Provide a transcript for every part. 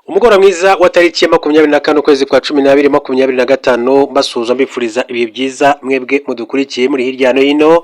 Umugoroba mwiza wa tariki ya 24 ukwezi kwa 12 2025 mbasuhuza mbifuriza ibihe byiza mwebwe mudukurikiye muri hirya no hino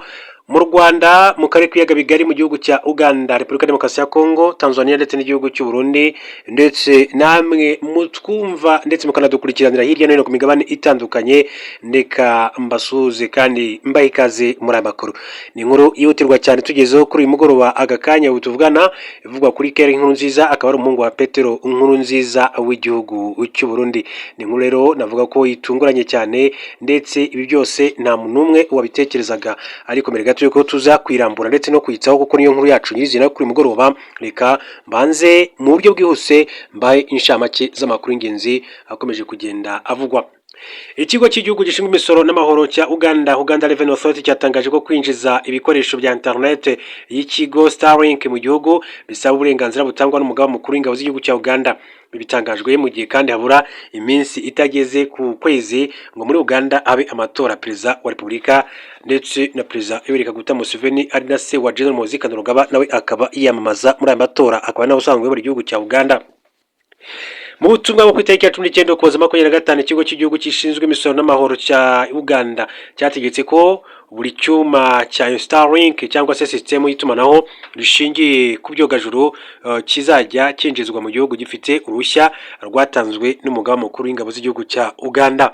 mu Rwanda, mu karere k'ibiyaga bigari, mu gihugu cya Uganda, Repubulika ya Demokarasi ya Kongo, Tanzania ndetse n'igihugu cy'u Burundi, ndetse namwe mutwumva ndetse mukanadukurikiranira hirya no hino ku migabane itandukanye. Ndeka mbasuhuze kandi mbahe ikaze muri aya makuru. Ni inkuru yihutirwa cyane tugezeho kuri uyu mugoroba agakanya tuvugana, ivugwa kuri Keri Nkurunziza, akaba ari umuhungu wa Petero Nkurunziza w'igihugu cy'u Burundi. Ni inkuru rero navuga ko itunguranye cyane, ndetse ibi byose nta muntu umwe wabitekerezaga, ariko mbere gato yuko tuza kwirambura ndetse no kwitsaho kuko niyo nkuru yacu nyirizina kuri mugoroba, reka mbanze mu buryo bwihuse mbahe inshamake z'amakuru y'ingenzi akomeje kugenda avugwa. Ikigo cy'igihugu gishinzwe imisoro n'amahoro cya Uganda Revenue Authority cyatangaje ko kwinjiza ibikoresho bya internet y'ikigo Starlink mu gihugu bisaba uburenganzira butangwa n'umugaba mukuru w'ingabo z'igihugu cya Uganda. Bitangajwe mu gihe kandi habura iminsi itageze ku kwezi ngo muri Uganda habe amatora perezida wa Repubulika ndetse na perezida Yoweri Kaguta Museveni ari na se wa General Muhoozi Kainerugaba nawe akaba yiyamamaza muri aya matora, akaba nawe usanzwe muri gihugu cya Uganda. Mu butumwa bwo ku itariki ya 19 Ukuboza 2025, ikigo cy'igihugu gishinzwe imisoro n'amahoro cya Uganda cyategetse ko buri cyuma cya Starlink cyangwa se system y'itumanaho rishingiye ku byogajuru kizajya cyinjizwa mu gihugu gifite uruhushya rwatanzwe n'umugaba mukuru w'ingabo z'igihugu cya Uganda.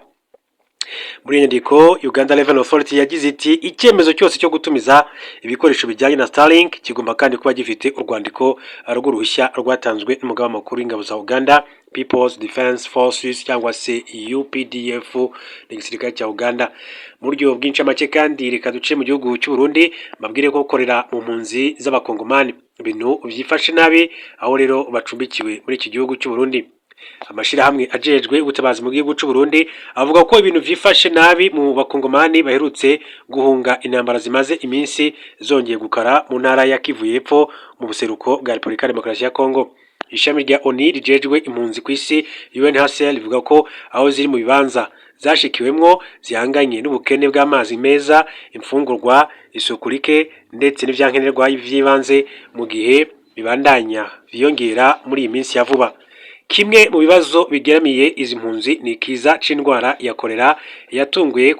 Muri nyandiko, Uganda Revenue Authority yagize iti icyemezo cyose cyo gutumiza ibikoresho bijyanye na Starlink kigomba kandi kuba gifite urwandiko rw'uruhushya rwatanzwe n'umugaba mukuru w'ingabo za Uganda, People's Defense Forces cyangwa se UPDF n'igisirikare cya Uganda. Mu buryo bw'incamake kandi reka duce mu gihugu cy'u Burundi, mbabwire ko gukorera mu mpunzi z'abakongomani ibintu byifashe nabi, aho rero bacumbikiwe muri iki gihugu cy'u Burundi. Amashirahamwe ajejwe ubutabazi mu gihugu cy'u Burundi avuga ko ibintu vyifashe nabi mu bakongomani baherutse guhunga intambara zimaze iminsi zongeye gukara mu ntara ya Kivu y'Epfo mu buseruko bwa Repubulika ya Demokarasi ya Kongo. Ishami rya ONU rijejwe impunzi ku isi UNHCR rivuga ko aho ziri mu bibanza zashikiwemwo zihanganye n'ubukene bw'amazi meza, imfungurwa, isuku rike ndetse n'ivyankenerwa vy'ibanze, mu gihe bibandanya vyiyongera muri iyi minsi ya vuba. Kimwe mu bibazo bigeramiye izi mpunzi ni ikiza c'indwara ya kolera yatunguye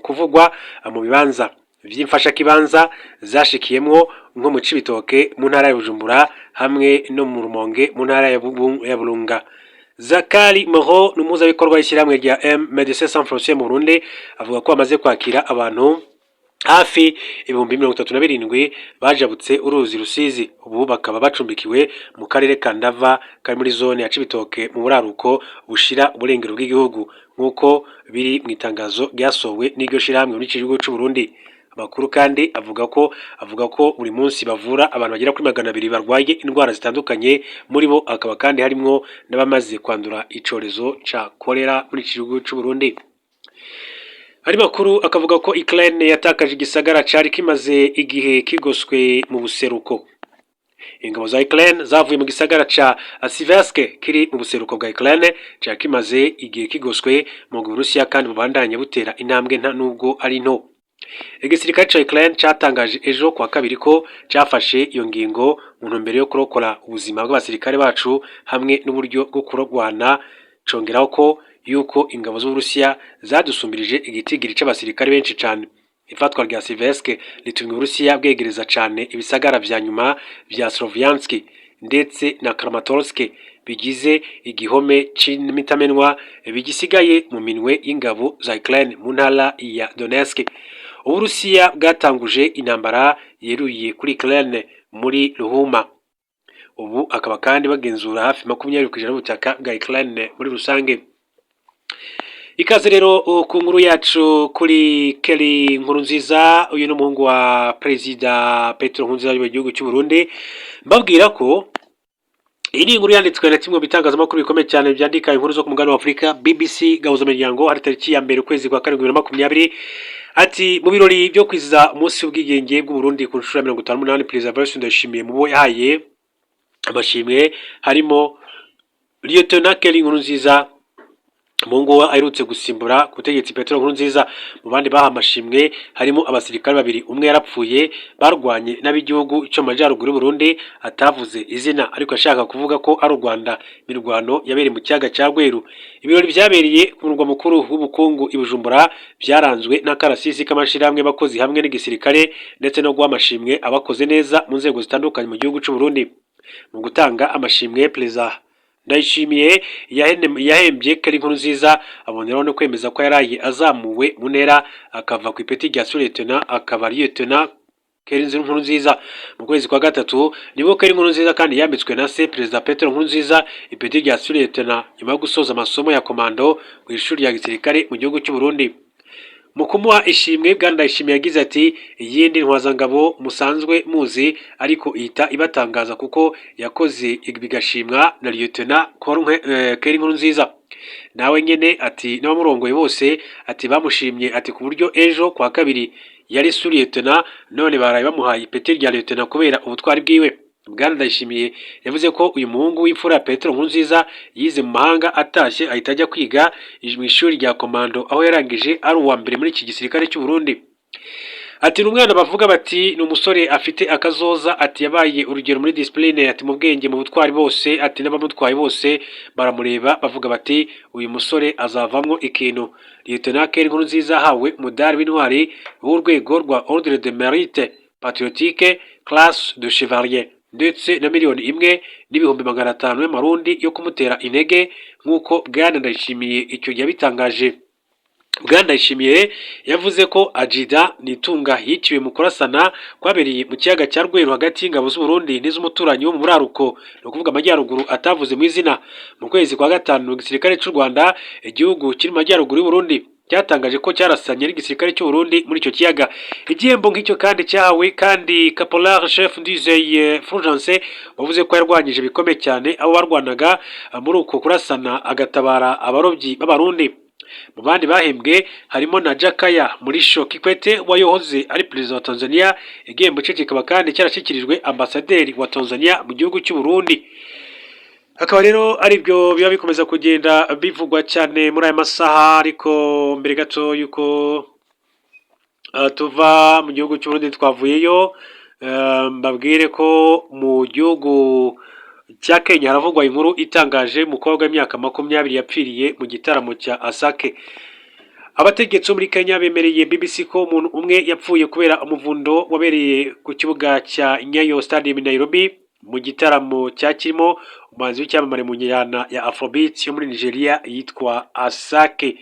kuvugwa mu bibanza vy'imfasha kibanza zashikiyemwo nko mu Cibitoke mu ntara ya Bujumbura hamwe no mu Rumonge mu ntara ya Burunga. Zakari Moho n'umuhuzabikorwa w'ishyirahamwe rya Médecins Sans Frontières mu Burundi avuga ko amaze kwakira abantu hafi 37,000 bajabutse uruzi Rusizi. Ubu bakaba bacumbikiwe mu karere ka Ndava kari muri zone ya Cibitoke mu buraruko bushira uburengero bw'igihugu, nk'uko biri mu itangazo ryasohowe n'iryo shirahamwe muri iki gihugu cy'u Burundi. Amakuru kandi avuga ko buri munsi bavura abantu bagera kuri 200 barwaye indwara zitandukanye, muri bo akaba kandi harimwo n'abamaze kwandura icorezo ca kolera muri iki gihugu cy'u Burundi. Ari makuru akavuga ko Ukraine yatakaje igisagara cari kimaze igihe kigoswe mu buseruko. Ingabo za Ukraine zavuye mu gisagara ca Siversk kiri mu buseruko bwa Ukraine cari kimaze igihe kigoswe mu Burusiya kandi bubandanye butera intambwe nta nubwo ari nto. Igisirikare ca Ukraine cyatangaje ejo kwa kabiri ko cyafashe iyo ngingo mu ntumbero yo kurokora ubuzima bw'abasirikare bacu hamwe n'uburyo bwo kurogwana, congeraho ko yuko ingabo z'Uburusiya zadusumbirije igitigiri c'abasirikare benshi cyane. Ifatwa rya Siversk ritumye Uburusiya bwegereza cyane ibisagara vya nyuma vya Sloviansk ndetse na Kramatorsk bigize igihome c'imitamenwa bigisigaye mu minwe y'ingabo za Ukraine mu ntara ya Donetsk. Uburusiya bwatanguje intambara yeruye kuri Ukraine muri Ruhuma. Ubu akaba kandi bagenzura hafi 20% y'ubutaka bwa Ukraine muri rusange. Ikaze rero ku nkuru yacu kuri Keri Nkurunziza, uyu n'umuhungu wa Perezida Petero Nkurunziza w'igihugu cy'u Burundi. Mbabwira ko iyi nkuru yanditswe na kimwe bitangazamakuru bikomeye cyane byandika inkuru zo ku mugabane wa Afurika, BBC Gahuza Miryango, hari tariki ya 2 ukwezi kwa 2020. Ati mu birori byo kwizihiza umunsi w'ubwigenge bw'u Burundi ku nshuro ya 58, Perezida Evariste Ndayishimiye mu bo yahaye amashimwe harimo Lieutenant Keri Nkurunziza, umuhungu we aherutse gusimbura ku butegetsi Petero Nkurunziza. Mu bandi baha amashimwe harimo abasirikare babiri, umwe yarapfuye barwanye n'ab'igihugu cyo mu majyaruguru y'u Burundi atavuze izina ariko ashaka kuvuga ko ari u Rwanda. Imirwano yabereye mu kiyaga cya Rweru. Ibirori byabereye ku murwa mukuru w'ubukungu i Bujumbura byaranzwe n'akarasisi k'amashyirahamwe y'abakozi hamwe n'igisirikare ndetse no guha amashimwe abakoze neza mu nzego zitandukanye mu gihugu cy'u Burundi. Mu gutanga amashimwe, Perezida Ndayishimiye yahembye Keri Nkurunziza, aboneraho no kwemeza ko yaraye azamuwe mu ntera akava ku ipeti rya Suretona akaba Liyetona Keri Nkurunziza. Mu kwezi kwa gatatu nibwo Keri Nkurunziza kandi yambitswe na se Perezida Petero Nkurunziza ipeti rya Suretona nyuma yo gusoza amasomo ya komando ku ishuri rya gisirikare mu gihugu cy'u Burundi. Mu kumuha ishimwe, Bwana Ndayishimiye yagize ati iyindi ntwazangabo musanzwe muzi ariko ihita ibatangaza kuko yakoze bigashimwa na Liyetona Keri Nkurunziza. Nawe nyene ati n'abamurongoye bose ati bamushimye ati ku buryo ejo kwa kabiri yari Liyetona none baraye bamuhaye ipeti rya Liyetona kubera ubutwari bwiwe. Bwana Ndayishimiye yavuze ko uyu muhungu w'imfura ya Petero Nkurunziza yize mu mahanga, atashye ahita ajya kwiga mu ishuri rya komando aho yarangije ari uwa mbere muri iki gisirikare cy'u Burundi. Ati ni umwana bavuga bati ni umusore afite akazoza, ati yabaye urugero muri discipline, ati mu bwenge mu butwari bose, ati n'abamutwaye bose baramureba bavuga bati uyu musore azavamwo ikintu. Liyetona Keri Nkurunziza ahawe umudari w'intwari w'urwego rwa Ordre de Mérite Patriotique Classe de Chevalier ndetse na $1,000,000 n'ibihumbi 500 y'amarundi yo kumutera intege nk'uko Bwana Ndayishimiye icyo yabitangaje. Bwana Ndayishimiye yavuze ko Ajida Nitunga yiciwe mu kurasana kwabereye mu kiyaga cya Rweru hagati y'ingabo z'u Burundi n'iz'umuturanyi wo mu buraruko, no kuvuga amajyaruguru atavuze mu izina. Mu kwezi kwa gatanu igisirikare cy'u Rwanda, igihugu kiri mu majyaruguru y'u Burundi, cyatangaje ko cyarasanye n'igisirikare cy'u Burundi muri icyo kiyaga. Igihembo nk'icyo kandi cyahawe kandi Caporal Chef Ndizeye Fulgence wavuze ko yarwanyije bikomeye cyane abo barwanaga muri uko kurasana agatabara abarobyi b'abarundi. Mu bandi bahembwe harimo na Jakaya Mrisho Kikwete wayohoze ari perezida wa Tanzania. Igihembo cye kikaba kandi cyarashyikirijwe ambasaderi wa Tanzania mu gihugu cy'u Burundi. Akaba rero aribyo biba bikomeza kugenda bivugwa cyane muri aya masaha, ariko mbere gato yuko tuva mu gihugu cy'u Burundi twavuyeyo, mbabwire ko mu gihugu cya Kenya haravugwa inkuru itangaje, umukobwa w'imyaka 20 yapfiriye mu gitaramo cya Asake. Abategetsi muri Kenya bemereye BBC ko umuntu umwe yapfuye kubera umuvundo wabereye ku kibuga cya Nyayo Stadium Nairobi mu gitaramo cyakirimo umuhanzi w'icyamamare mu njyana ya Afrobeat yo muri Nigeria yitwa Asake.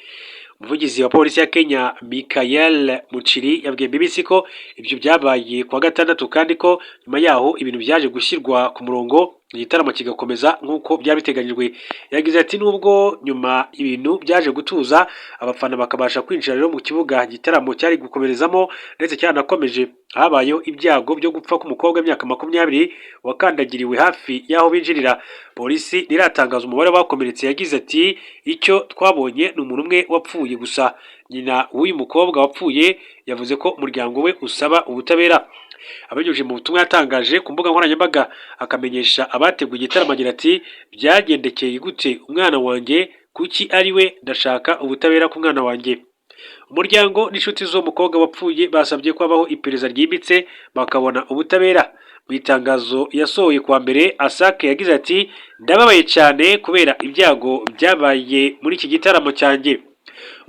Umuvugizi wa polisi ya Kenya Michael Muchiri yabwiye BBC ko ibyo byabaye kwa gatandatu kandi ko nyuma yaho ibintu byaje gushyirwa ku murongo igitaramo kigakomeza nk'uko byari biteganyijwe. Yagize ati nubwo nyuma ibintu byaje gutuza abafana bakabasha kwinjira rero mu kibuga igitaramo cyari gukomerezamo ndetse cyanakomeje, habayeho ibyago byo gupfa k'umukobwa w'imyaka 20 wakandagiriwe hafi y'aho binjirira. Polisi ntiratangaza umubare w'abakomeretse. Yagize ati icyo twabonye ni umuntu umwe wapfuye gusa. Nyina w'uyu mukobwa wapfuye yavuze ko umuryango we usaba ubutabera. Abinyujije mu butumwa yatangaje ku mbuga nkoranyambaga akamenyesha abateguye igitaramo agira ati byagendekeye gute umwana wanjye, kuki ari we, ndashaka ubutabera ku mwana wanjye. Umuryango n'inshuti z'uwo mukobwa wapfuye basabye ko habaho iperereza ryimbitse bakabona ubutabera. Mu itangazo yasohoye kuwa mbere, Asake yagize ati ndababaye cyane kubera ibyago byabaye muri iki gitaramo cyanjye.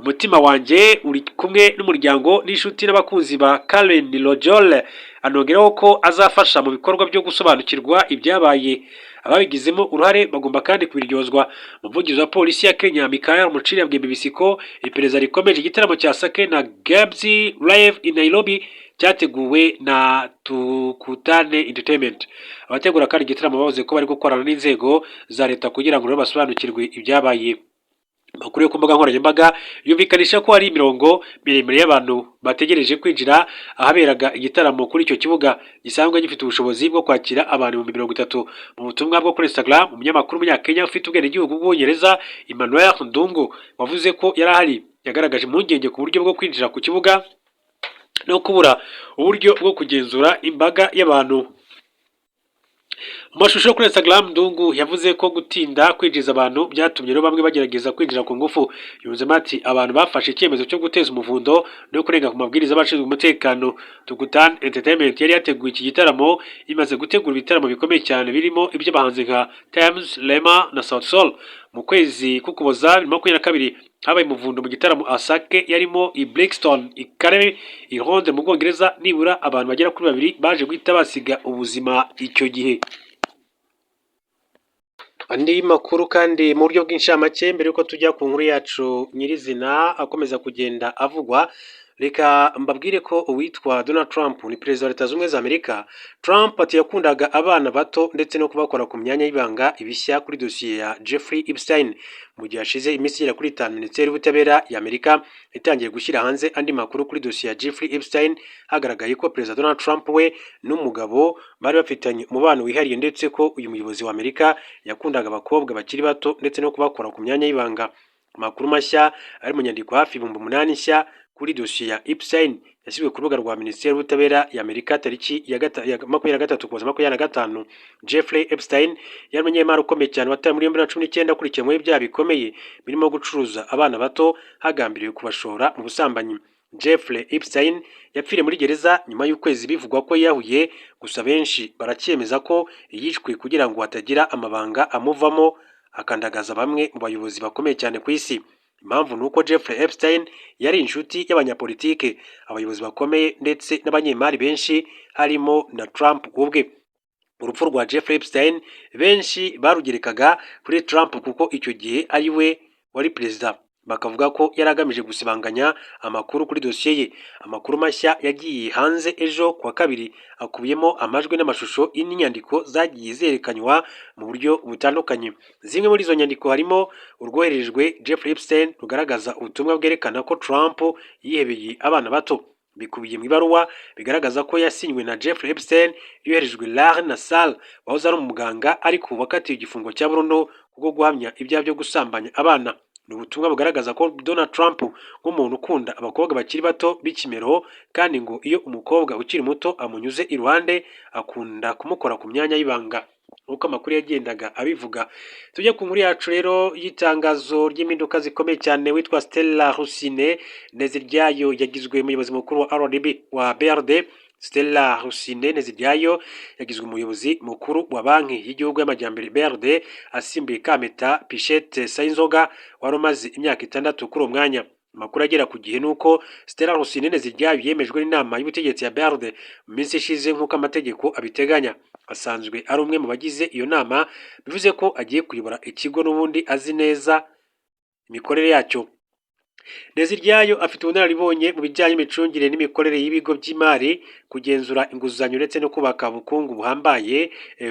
Umutima wanjye uri kumwe n'umuryango n'inshuti n'abakunzi ba Karen Lojole. Anongeraho ko azafasha mu bikorwa byo gusobanukirwa ibyabaye. Ababigizemo uruhare bagomba kandi kubiryozwa. Umuvugizi wa polisi ya Kenya Michael Muchiri yabwiye BBC ko iperereza rikomeje igitaramo cya Asake na Gabs Live in Nairobi cyateguwe na Tukutane Entertainment. Abategura kandi igitaramo bavuze ko bari gukorana n'inzego za leta kugira ngo basobanukirwe ibyabaye. Makuru yo ku mbuga nkoranyambaga yumvikanisha ko hari imirongo miremire y'abantu bategereje kwinjira ahaberaga igitaramo kuri icyo kibuga gisanzwe gifite ubushobozi bwo kwakira abantu 30,000. Mu butumwa bwo kuri Instagram, umunyamakuru w'umunyakenya ufite ubwenegihugu bw'Ubwongereza Emmanuel Ndungu wavuze ko yari ahari yagaragaje impungenge ku buryo bwo kwinjira ku kibuga no kubura uburyo bwo kugenzura imbaga y'abantu. Mu mashusho yo kuri Instagram, Ndungu yavuze ko gutinda kwinjiza abantu byatumye rero bamwe bagerageza kwinjira ku ngufu. Yunzemo ati abantu bafashe icyemezo cyo guteza umuvundo no kurenga ku mabwiriza y'abashinzwe umutekano. Tugutan Entertainment yari yateguye iki gitaramo, imaze gutegura ibitaramo bikomeye cyane birimo iby'abahanzi nka Tems, Rema na Sauti Sol. Mu kwezi k'Ukuboza 2022 habaye umuvundo mu gitaramo Asake yarimo i Brixton, i Calais, i Londres mu Bwongereza. Nibura abantu bagera kuri 2 baje guhita basiga ubuzima icyo gihe. Andi makuru kandi mu buryo bw'inshamake mbere yuko tujya ku nkuru yacu nyirizina akomeza kugenda avugwa, reka mbabwire ko uwitwa Donald Trump ni perezida wa Leta Zunze Ubumwe za Amerika. Trump ati yakundaga abana bato ndetse no kubakora ku myanya y'ibanga ibishya kuri dosiye ya Jeffrey Epstein. Mu gihe hashize iminsi igera kuri 5 Minisiteri y'Ubutabera ya Amerika itangiye gushyira hanze andi makuru kuri dosiye ya Jeffrey Epstein, hagaragaye ko perezida Donald Trump we n'umugabo bari bafitanye umubano wihariye ndetse ko uyu muyobozi wa Amerika yakundaga abakobwa bakiri bato ndetse no kubakora ku myanya y'ibanga. Amakuru mashya ari mu nyandiko hafi 8,000 nshya kuri dosiye ya Epstein yashyizwe ku rubuga rwa Minisiteri y'Ubutabera ya Amerika tariki ya 23/25. Jeffrey Epstein yari umunyemari ukomeye cyane watawe muri 2019 akurikiranweho ibyaha bikomeye birimo gucuruza abana bato hagambiriwe kubashora mu busambanyi. Jeffrey Epstein yapfiriye muri gereza nyuma y'ukwezi bivugwa ko yahuye, gusa benshi baracyemeza ko yishwe kugira ngo hatagira amabanga amuvamo akandagaza bamwe mu bayobozi bakomeye cyane ku isi. Impamvu nuko Jeffrey Epstein yari inshuti y'abanyapolitike, abayobozi bakomeye ndetse n'abanyemari benshi harimo na Trump ubwe. Urupfu rwa Jeffrey Epstein benshi barugerekaga kuri Trump kuko icyo gihe ari we wari perezida, bakavuga ko yari agamije gusibanganya amakuru kuri dosiye ye. Amakuru mashya yagiye hanze ejo kuwa kabiri akubiyemo amajwi n'amashusho n'inyandiko zagiye zerekanywa mu buryo butandukanye. Zimwe muri izo nyandiko harimo urwoherejwe Jeffrey Epstein rugaragaza ubutumwa bwerekana ko Trump yihebeye abana bato. Bikubiye mu ibaruwa bigaragaza ko yasinywe na Jeffrey Epstein yoherejwe Larry Nassar wahoze ari umuganga ariko wakatiwe igifungo cya burundu kubwo guhamya ibyaha byo gusambanya abana. Ni ubutumwa bugaragaza ko Donald Trump nk'umuntu ukunda abakobwa bakiri bato b'ikimero, kandi ngo iyo umukobwa ukiri muto amunyuze iruhande akunda kumukora ku myanya y'ibanga uko amakuru yagendaga abivuga. Tujye ku nkuru yacu rero y'itangazo ry'impinduka zikomeye cyane. Witwa Stella Rusine Nteziryayo yagizwe umuyobozi mukuru wa RDB wa BRD. Stella Rusine Nteziryayo yagizwe umuyobozi mukuru wa banki y'igihugu y'amajyambere BRD asimbuye Kameta Pichette Sayinzoga wari umaze imyaka 6 kuri uwo mwanya. Amakuru agera ku gihe nuko Stella Rusine Nteziryayo yemejwe n'inama y'ubutegetsi ya BRD mu minsi ishize nk'uko amategeko abiteganya. Asanzwe ari umwe mu bagize iyo nama, bivuze ko agiye kuyobora ikigo n'ubundi azi neza imikorere yacyo. Nteziryayo afite ubunararibonye mu bijyanye n'imicungire n'imikorere y'ibigo by'imari, kugenzura inguzanyo ndetse no kubaka ubukungu buhambaye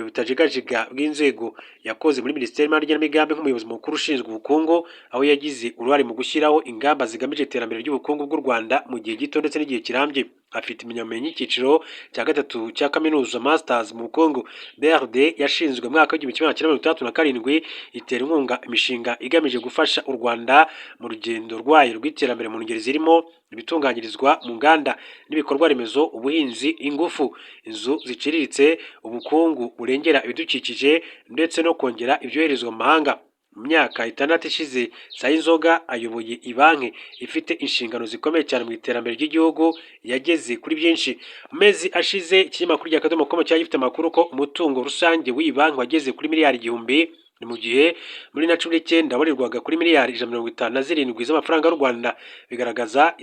butajigajiga bw'inzego. Yakoze muri Minisiteri y'Imari n'Imigambi nk'umuyobozi mukuru ushinzwe ubukungu, aho yagize uruhare mu gushyiraho ingamba zigamije iterambere ry'ubukungu bw'u Rwanda mu gihe gito ndetse n'igihe kirambye. Afite impamyabumenyi y'icyiciro cya 3 cya kaminuza Masters mu bukungu. BRD yashinzwe mu mwaka w'1967 itera inkunga imishinga igamije gufasha u Rwanda mu rugendo rwayo rw'iterambere mu ngeri zirimo ibitunganyirizwa mu nganda n'ibikorwa remezo, ubuhinzi, ingufu, inzu ziciriritse, ubukungu burengera ibidukikije ndetse no kongera ibyoherezwa mu mahanga. Mu myaka 6 ishize Sayinzoga ayoboye ibanki ifite inshingano zikomeye cyane mu iterambere ry'igihugu, yageze kuri byinshi. Mu mezi ashize ikinyamakuru cya Akadomo.com cyari gifite amakuru ko umutungo rusange w'iyi banki wageze kuri miliyari 1,000, ni mu gihe muri 2019 wabarirwaga kuri miliyari 157 z'amafaranga y'u Rwanda. Bigaragaza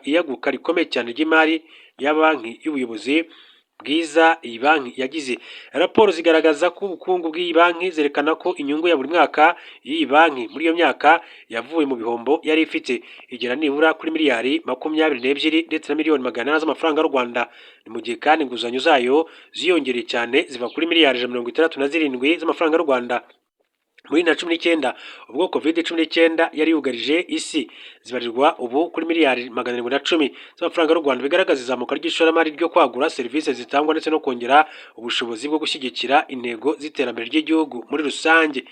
iyaguka rikomeye cyane ry'imari ya banki y'ubuyobozi bwiza iyi banki yagize. Raporo zigaragaza ko ubukungu bw'iyi banki zerekana ko inyungu ya buri mwaka y'iyi banki muri iyo myaka yavuye mu bihombo yari ifite igera nibura kuri miliyari 22 ndetse na miliyoni 800 z'amafaranga y'u Rwanda. Ni mu gihe kandi inguzanyo zayo ziyongereye cyane ziva kuri miliyari 67 z'amafaranga y'u Rwanda. Muri 2019 ubwo COVID-19 yari yugarije isi zibarirwa ubu kuri miliyari 710 z'amafaranga y'u Rwanda. Bigaragaza izamuka ry'ishoramari ryo kwagura serivisi zitangwa ndetse no kongera ubushobozi bwo gushyigikira intego z'iterambere ry'igihugu muri rusange.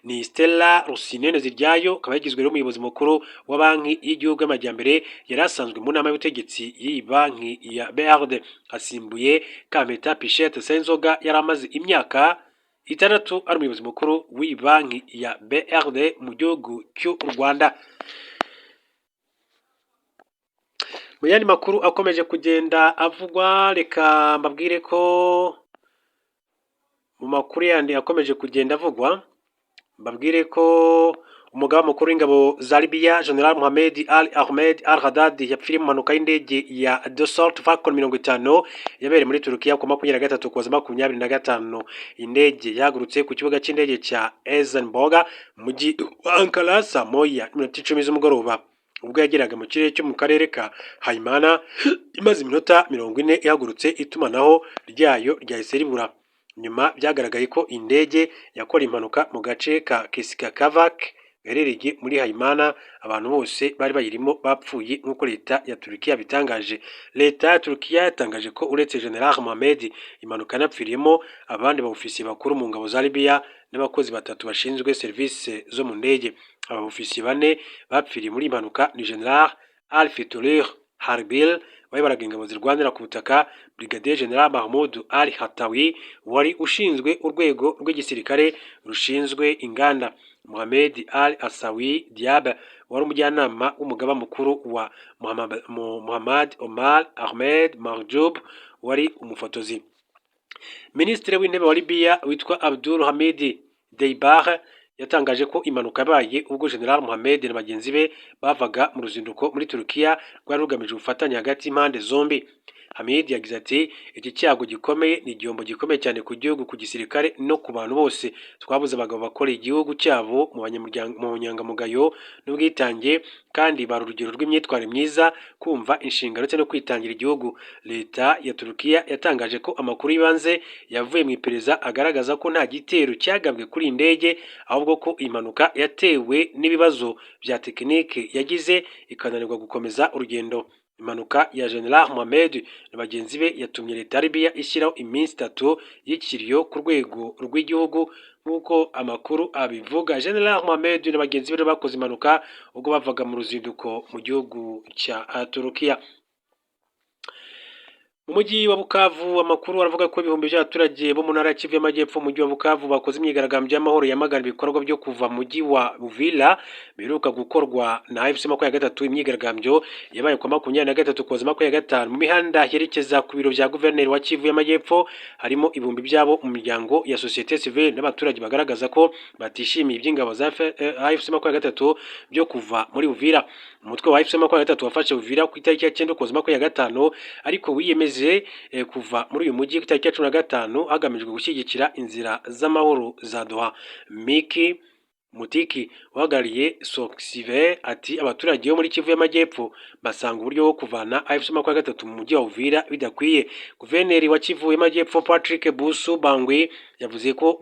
Ni Stella Rusine Nteziryayo akaba yagizwe n'umuyobozi mukuru wa banki y'igihugu y'amajyambere, yari asanzwe mu nama y'ubutegetsi y'iyi banki ya BRD asimbuye Kameta Pichette Sayinzoga yari amaze imyaka itandatu ari umuyobozi mukuru w'iyi banki ya BRD mu gihugu cy'u Rwanda. Mu yandi makuru akomeje kugenda avugwa, reka mbabwire ko mu makuru yandi akomeje kugenda avugwa, mbabwire ko umugaba mukuru w'ingabo za Libya General Mohamed Al Ahmed Al Haddad yapfiriye mu mpanuka y'indege ya Dassault Falcon 50 yabereye muri Turukiya ku 23 kuza 25. Indege yagurutse ku kibuga cy'indege cya Esenboga mu mujyi wa Ankara saa moya n'iminota 10 z'umugoroba, ubwo yageraga mu kirere cyo mu karere ka Haimana. Imaze iminota 40 ihagurutse, itumanaho ryayo ryahise ribura. Nyuma byagaragaye ko indege yakora impanuka mu gace ka Kisikakavak gaherereye muri Haimana. Abantu bose bari bayirimo bapfuye nk'uko leta ya Turukiya bitangaje. Leta ya Turukiya yatangaje ko uretse General Mohamed impanuka yanapfiriyemo abandi baofisiye bakuru mu ngabo za Libya n'abakozi batatu bashinzwe serivisi zo mu ndege. Abaofisiye 4 bapfiriye muri impanuka ni General Al-Fethullah Harbil wayobaraga ingabo zirwanira ku butaka, Brigadier General Mahmoud Ali Hatawi wari ushinzwe urwego rw'igisirikare rushinzwe inganda, Mohamed Al Asawi Diab wari umujyanama w'umugaba mukuru wa Muhammad Omar Ahmed Mahjoub wari umufotozi. Minisitiri w'intebe wa Libya witwa Abdul Hamid Deibar yatangaje ko impanuka yabaye ubwo General Mohamed na bagenzi be bavaga mu ruzinduko muri Turukiya rwari rugamije ubufatanye hagati y'impande zombi. Hamid yagize ati iki cyago gikomeye ni igihombo gikomeye cyane ku gihugu, ku gisirikare no ku bantu bose. Twabuze abagabo bakoreye igihugu cyabo mu nyangamugayo n'ubwitange kandi bari urugero rw'imyitwarire myiza, kumva inshingano ndetse no kwitangira igihugu. Leta ya Turukiya yatangaje ko amakuru y'ibanze yavuye mu iperereza agaragaza ko nta gitero cyagabwe kuri indege, ahubwo ko impanuka yatewe n'ibibazo bya tekinike yagize ikananirwa gukomeza urugendo. Impanuka ya General Mohamed na bagenzi be yatumye leta ya Libya ishyiraho iminsi 3 y'ikiriyo ku rwego rw'igihugu nk'uko amakuru abivuga. General Mohamed na bagenzi be bakoze impanuka ubwo bavaga mu ruzinduko mu gihugu cya Turukiya. Mu mujyi wa Bukavu amakuru aravuga ko ibihumbi by'abaturage bo mu ntara ya Kivu y'Amajyepfo mu mujyi wa Bukavu bakoze imyigaragambyo y'amahoro yamagana ibikorwa byo kuva mu mujyi wa Uvira biheruka gukorwa na AFC 23. Imyigaragambyo yabaye ku 23 kuza 25 mu mihanda yerekeza ku biro bya guverineri wa Kivu y'Amajyepfo. Harimo ibihumbi byabo mu miryango ya societe civile n'abaturage bagaragaza ko batishimiye iby'ingabo za AFC 23 byo kuva muri Uvira. Umutwe wa AFC 23 wafashe Uvira ku itariki ya 9 kuza 25 ariko wiyemeze kuva muri uyu mujyi ku itariki ya 15 hagamijwe gushyigikira inzira z'amahoro za Doha. Miki Mutiki uhagarariye Soxive ati abaturage bo muri Kivu y'Amajyepfo basanga uburyo bwo kuvana AFC 23 mu mujyi wa Uvira bidakwiye. Guverineri wa Kivu y'Amajyepfo Patrick Busu Bangwe yavuze ko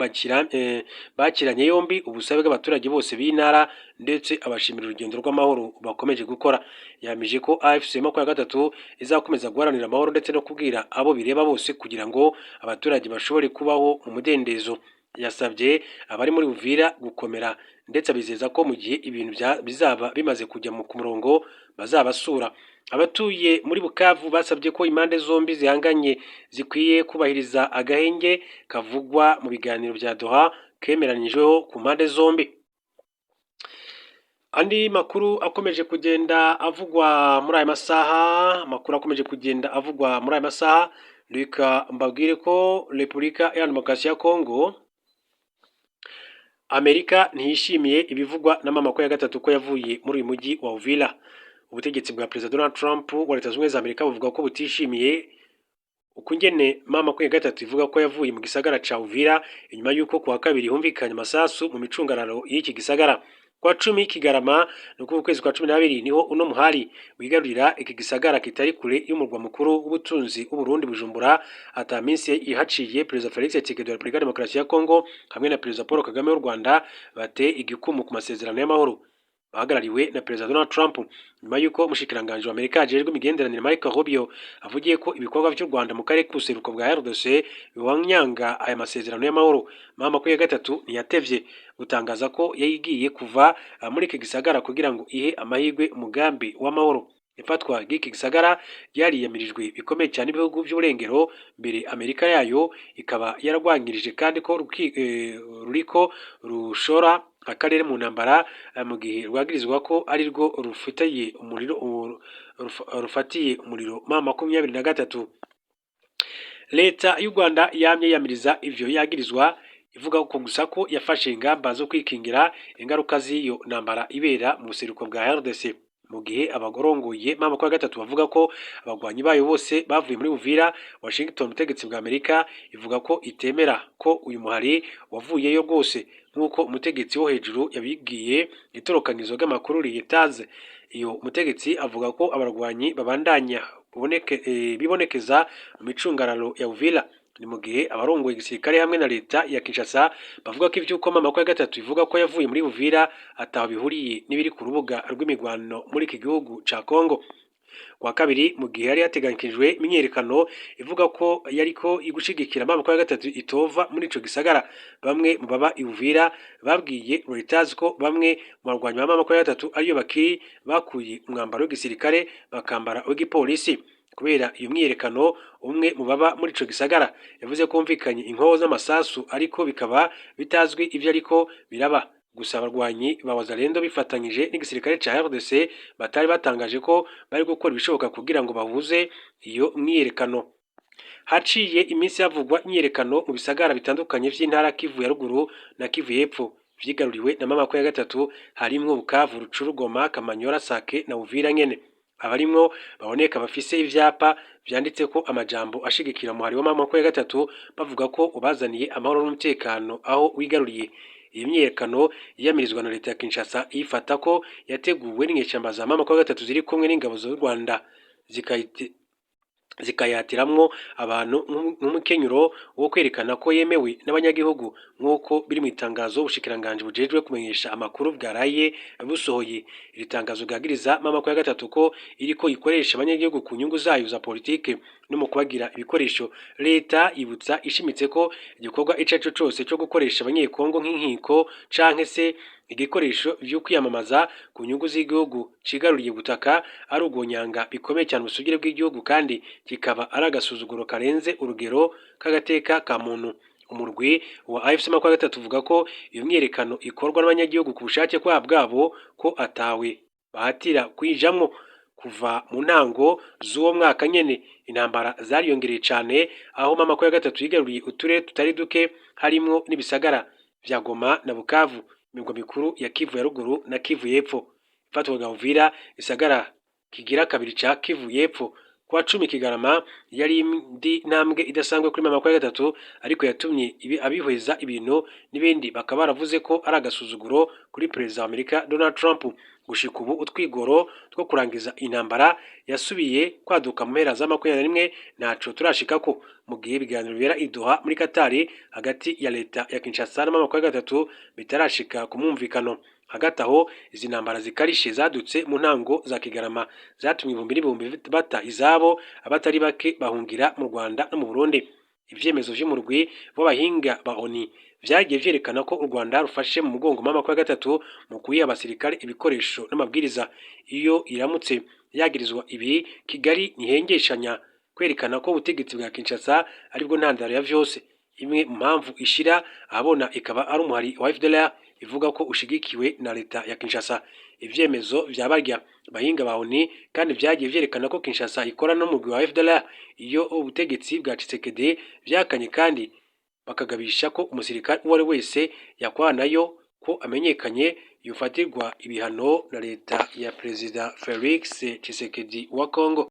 bakiranye yombi ubusabe bw'abaturage bose b'intara ndetse abashimira urugendo rw'amahoro bakomeje gukora. Yamije ko AFC 23 izakomeza guharanira amahoro ndetse no kubwira abo bireba bose kugira ngo abaturage bashobore kubaho mu mudendezo. Yasabye abari muri Uvira gukomera ndetse abizeza ko mu gihe ibintu bizaba bimaze kujya ku murongo bazabasura. Abatuye muri Bukavu basabye ko impande zombi zihanganye zikwiye kubahiriza agahenge kavugwa mu biganiro bya Doha kemeranyijweho ku mpande zombi. Andi makuru akomeje kugenda avugwa muri aya masaha, reka mbabwire ko Repubulika ya Demokarasi ya Kongo Amerika ntiyishimiye ibivugwa na mama ya gatatu ko yavuye muri uyu mujyi wa Uvira. Ubutegetsi bwa Perezida Donald Trump wa Leta Zunze Ubumwe za Amerika buvuga ko butishimiye ukungene mama ya gatatu ivuga ko yavuye mu gisagara ca Uvira inyuma y'uko kuwa kabiri humvikanye amasasu mu micungararo y'iki gisagara. Kwa 10 Kigarama nuko kwezi kwa 12 niho uno muhari wigarurira iki gisagara kitari kure y'umurwa mukuru w'ubutunzi w'u Burundi Bujumbura. Ataminsi ihaciye Perezida Felix Tshisekedi wa Repubulika ya Demokarasi ya Kongo hamwe na Perezida Paul Kagame w'u Rwanda bate igikumu ku masezerano y'amahoro bahagarariwe na Perezida Donald Trump nyuma y'uko umushikiranganje wa Amerika ajejwe imigenderanire Marco Rubio avugiye ko ibikorwa by'u Rwanda mu karere k'ubuseruko bwa RDC biwanyanga aya masezerano y'amahoro. Mama ya gatatu ntiyatevye gutangaza ko yayigiye kuva muri iki gisagara kugira ngo ihe amahirwe umugambi w'amahoro. ifatwa ry'iki gisagara ryariyamirijwe bikomeye cyane ibihugu by'uburengero, mbere Amerika yayo ikaba yararwangirije kandi ko ruriko rushora akarere mu ntambara mu gihe rwagirizwa ko ari rwo rufatiye umuriro M23. Leta y'u Rwanda yamye yamiriza ivyo yagirizwa, ivuga ko gusa ko yafashe ingamba zo kwikingira ingaruka z'iyo ntambara ibera mu buseruko bwa RDC, mu gihe abagorongoye M23 bavuga ko abagwanyi bayo bose bavuye muri Uvira. Washington, umutegetsi bwa Amerika, ivuga ko itemera ko uyu muhari wavuyeyo rwose, nk'uko umutegetsi wo hejuru yabibwiye itorokanizo ry'amakuru Reuters. Iyo mutegetsi avuga ko abarwanyi babandanya bibonekeza mu micungararo ya Uvira, ni mu gihe abarongoye igisirikare hamwe na leta ya Kinshasa bavuga ko ivyuko M23 ivuga ko yavuye muri Uvira ataho bihuriye n'ibiri ku rubuga rw'imigwano muri iki gihugu ca Congo. Kwa kabiri, mu gihe yari yateganijwe imyiyerekano ivuga ko yariko igushigikira M23 itova muri ico gisagara, bamwe mu baba i Uvira babwiye Reuters ko bamwe mu barwanyi ba M23 ariyo bakiri bakuye umwambaro w'igisirikare bakambara w'igipolisi. Kubera iyo myiyerekano, umwe mu baba muri ico gisagara yavuze ko humvikanye inkoho z'amasasu ariko bikaba bitazwi ivyo ariko biraba. Gusa abarwanyi ba Wazalendo bifatanyije n'igisirikare ca RDC batari batangaje ko bari gukora ibishoboka kugira ngo bahuze iyo myiyerekano. Haciye iminsi havugwa imyiyerekano mu bisagara bitandukanye vy'intara Kivu ya ruguru na Kivu y'epfo vyigaruriwe na M23, harimwo Bukavu, Rucuru, Goma, Kamanyola, Sake na Uvira nyene. Abarimwo baboneka bafise ivyapa vyanditseko amajambo ashigikira umuhari wa M23 bavuga ko ubazaniye amahoro n'umutekano aho wigaruriye. Iyi myiyerekano yamirizwa na leta ya Kinshasa ifata ko yateguwe n'inyeshamba za M23 ziri kumwe n'ingabo z'u Rwanda, zikayatiramwo abantu nk'umukenyuro wo kwerekana ko yemewe n'abanyagihugu, nk'uko biri mu itangazo ubushikiranganje bujejwe kumenyesha amakuru bwaraye busohoye. Iri tangazo ryagiriza M23 ko iriko ikoresha abanyagihugu ku nyungu zayo za politike no mu kubagira ibikoresho. Leta ibutsa ishimitse ko igikorwa ico cose cyo gukoresha abanyekongo nk'inkiko canke se igikoresho vyo kwiyamamaza ku nyungu z'igihugu cigaruriye ubutaka ari ugonyanga bikomeye cyane ubusugire bw'igihugu, kandi kikaba ari agasuzuguro karenze urugero k'agateka ka muntu. Umurwi wa AFC M23 uvuga ko iyo myiyerekano ikorwa n'abanyagihugu ku bushake bwabo ko atawe bahatira kwijamwo. Kuva mu ntango z'uwo mwaka nyene intambara zariyongereye cane, aho M23 yigaruriye uturere tutari duke harimwo n'ibisagara vya Goma na Bukavu, imigwa mikuru ya Kivu ya ruguru na Kivu y'epfo. Ifatwa rya Uvira, isagara kigira kabiri ca Kivu y'epfo, kwa 10 Kigarama, yari indi ntambwe idasanzwe kuri M23 ariko yatumye abihweza ibintu n'ibindi bakaba baravuze ko ari agasuzuguro kuri Perezida wa Amerika Donald Trump. Gushika ubu utwigoro two kurangiza intambara yasubiye kwaduka mu mpera za 21 naco turashikako, mu gihe ibiganiro bibera i Doha muri Qatar hagati ya leta ya Kinshasa na M23 bitarashika ku mwumvikano. Hagati aho izi ntambara zikarishe zadutse mu ntango za Kigarama zatumye ibihumbi bata izabo, abatari bake bahungira mu Rwanda no mu Burundi. Ivyemezo vy'umurwi w'abahinga ba ONU vyagiye vyerekana ko u Rwanda rufashe mu mugongo M23 mu kuyiha abasirikare ibikoresho n'amabwiriza. Iyo iramutse yagirizwa ibi, Kigali ntihengeshanya kwerekana ko ubutegetsi bwa Kinshasa aribwo ntandaro ya vyose. Imwe mu mpamvu ishira abona ikaba ari umuhari wa FDLR ivuga ko ushigikiwe na leta ya Kinshasa. Ivyemezo vyabarya bahinga ba ONU kandi vyagiye vyerekana ko Kinshasa ikora no mu wa FDLR iyo ubutegetsi bwa Tshisekedi vyakanye, kandi bakagabisha ko umusirikare uwo ari wese yakwanayo ko amenyekanye yufatirwa ibihano na leta ya Perezida Felix Tshisekedi wa Congo.